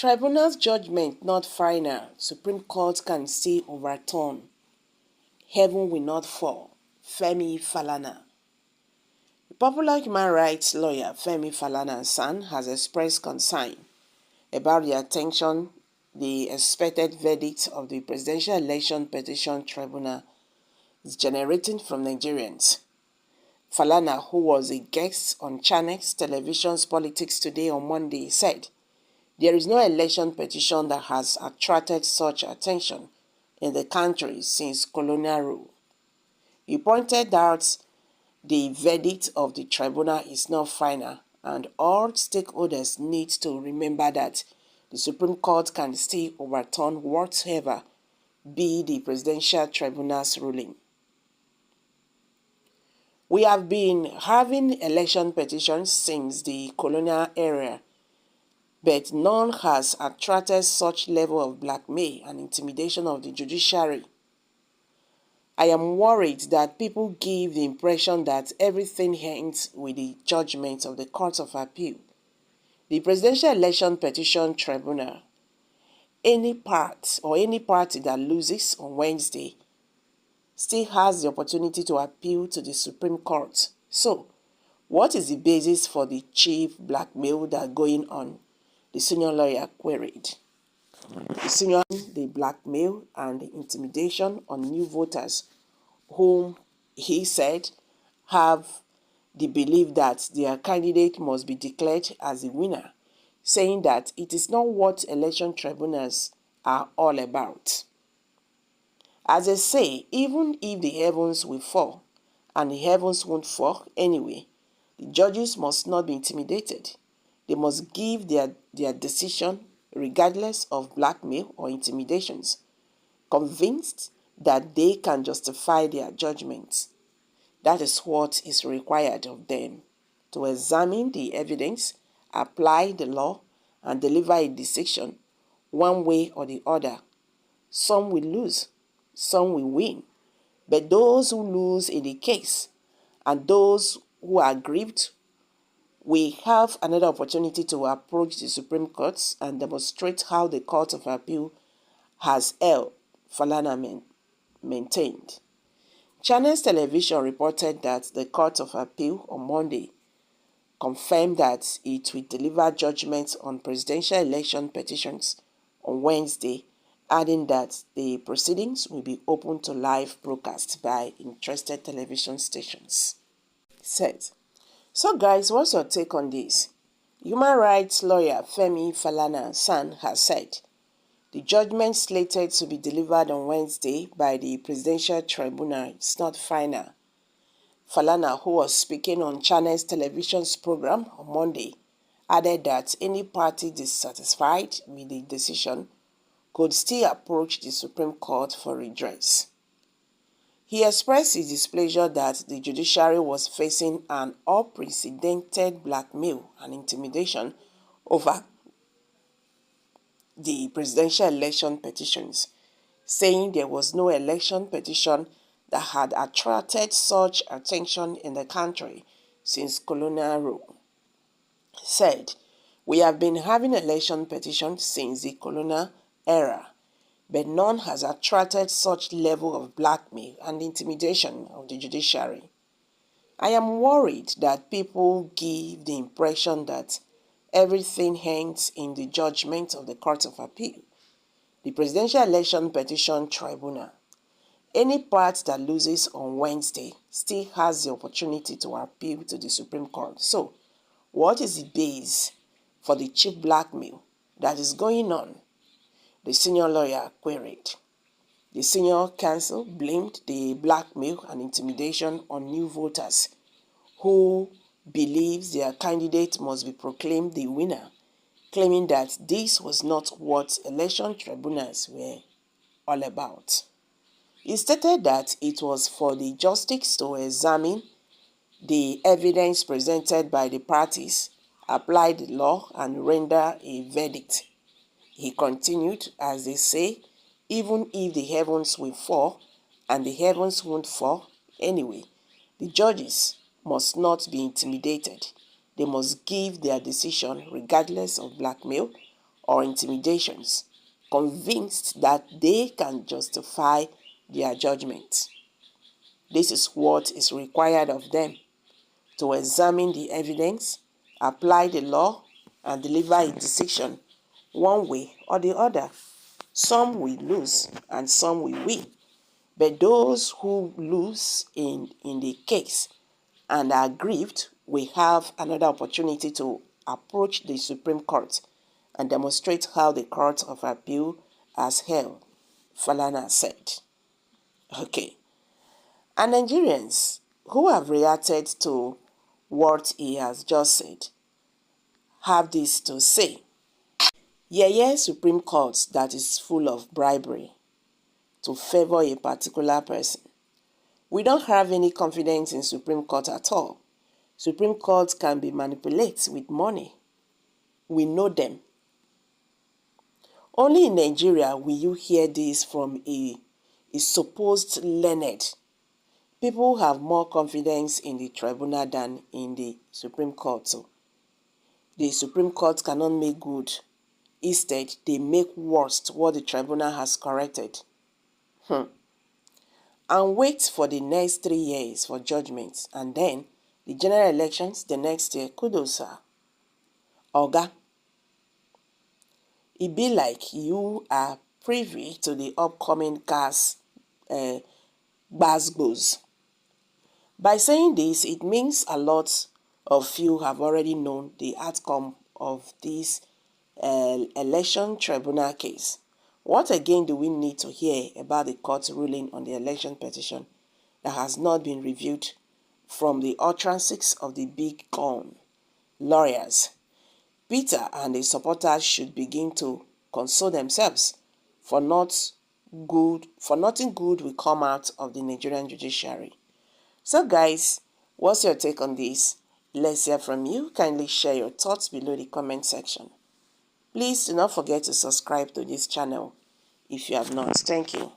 Tribunal's judgment not final. Supreme Court can still overturn. Heaven will not fall. Femi Falana. The popular human rights lawyer Femi Falana's son has expressed concern about the expected verdict of the Presidential Election Petition Tribunal is generating from Nigerians. Falana, who was a guest on Channels Television's Politics Today on Monday, said, "There is no election petition that has attracted such attention in the country since colonial rule." He pointed out the verdict of the tribunal is not final, and all stakeholders need to remember that the Supreme Court can still overturn whatever be the Presidential Tribunal's ruling. "We have been having election petitions since the colonial era, but none has attracted such level of blackmail and intimidation of the judiciary. I am worried that people give the impression that everything ends with the judgment of the Court of Appeal. The Presidential Election Petition Tribunal, any party that loses on Wednesday still has the opportunity to appeal to the Supreme Court. So, what is the basis for the chief blackmail that going on?" the senior lawyer queried. The blackmail and the intimidation on new voters whom he said have the belief that their candidate must be declared as the winner, saying that it is not what election tribunals are all about. As they say, even if the heavens will fall, and the heavens won't fall anyway, the judges must not be intimidated. They must give their decision regardless of blackmail or intimidations, convinced that they can justify their judgments. That is what is required of them, to examine the evidence, apply the law, and deliver a decision one way or the other. Some will lose, some will win, but those who lose in the case and those who are aggrieved we have another opportunity to approach the Supreme Court and demonstrate how the Court of Appeal has held, Falana maintained. Channels Television reported that the Court of Appeal on Monday confirmed that it will deliver judgments on presidential election petitions on Wednesday, adding that the proceedings will be open to live broadcast by interested television stations. Said. So guys, what's your take on this? Human rights lawyer Femi Falana's son has said the judgment slated to be delivered on Wednesday by the Presidential Tribunal is not final. Falana, who was speaking on Channels Television's program on Monday, added that any party dissatisfied with the decision could still approach the Supreme Court for redress. He expressed his displeasure that the judiciary was facing an unprecedented blackmail and intimidation over the presidential election petitions, saying there was no election petition that had attracted such attention in the country since colonial rule. He said, "We have been having election petitions since the colonial era, but none has attracted such level of blackmail and intimidation of the judiciary. I am worried that people give the impression that everything hangs in the judgment of the Court of Appeal, the Presidential Election Petition Tribunal. Any part that loses on Wednesday still has the opportunity to appeal to the Supreme Court. So, what is the base for the cheap blackmail that is going on?" the senior lawyer queried. The senior counsel blamed the blackmail and intimidation on new voters who believes their candidate must be proclaimed the winner, claiming that this was not what election tribunals were all about. He stated that it was for the justice to examine the evidence presented by the parties, apply the law, and render a verdict. He continued, as they say, even if the heavens will fall, and the heavens won't fall anyway, the judges must not be intimidated. They must give their decision regardless of blackmail or intimidations, convinced that they can justify their judgment. This is what is required of them: to examine the evidence, apply the law, and deliver a decision one way or the other. Some will lose and some will win. But those who lose in the case and are aggrieved will have another opportunity to approach the Supreme Court and demonstrate how the Court of Appeal has held, Falana said. Okay. And Nigerians who have reacted to what he has just said have this to say. Yeye Supreme Court that is full of bribery to favor a particular person. We don't have any confidence in Supreme Court at all. Supreme Court can be manipulated with money. We know them. Only in Nigeria will you hear this from a supposed learned. People have more confidence in the tribunal than in the Supreme Court. So the Supreme Court cannot make good. Instead, they make worse what the tribunal has corrected. And wait for the next 3 years for judgment, and then the general elections the next year. Kudos, sir. Oga, it be like you are privy to the upcoming gas gbasgbos. By saying this, it means a lot of you have already known the outcome of this election tribunal case. What again do we need to hear about the court's ruling on the election petition that has not been reviewed from the utterances of the big gun lawyers? Peter and his supporters should begin to console themselves for nothing good will come out of the Nigerian judiciary. So guys, what's your take on this? Let's hear from you. Kindly share your thoughts below the comment section. Please do not forget to subscribe to this channel if you have not. Thank you.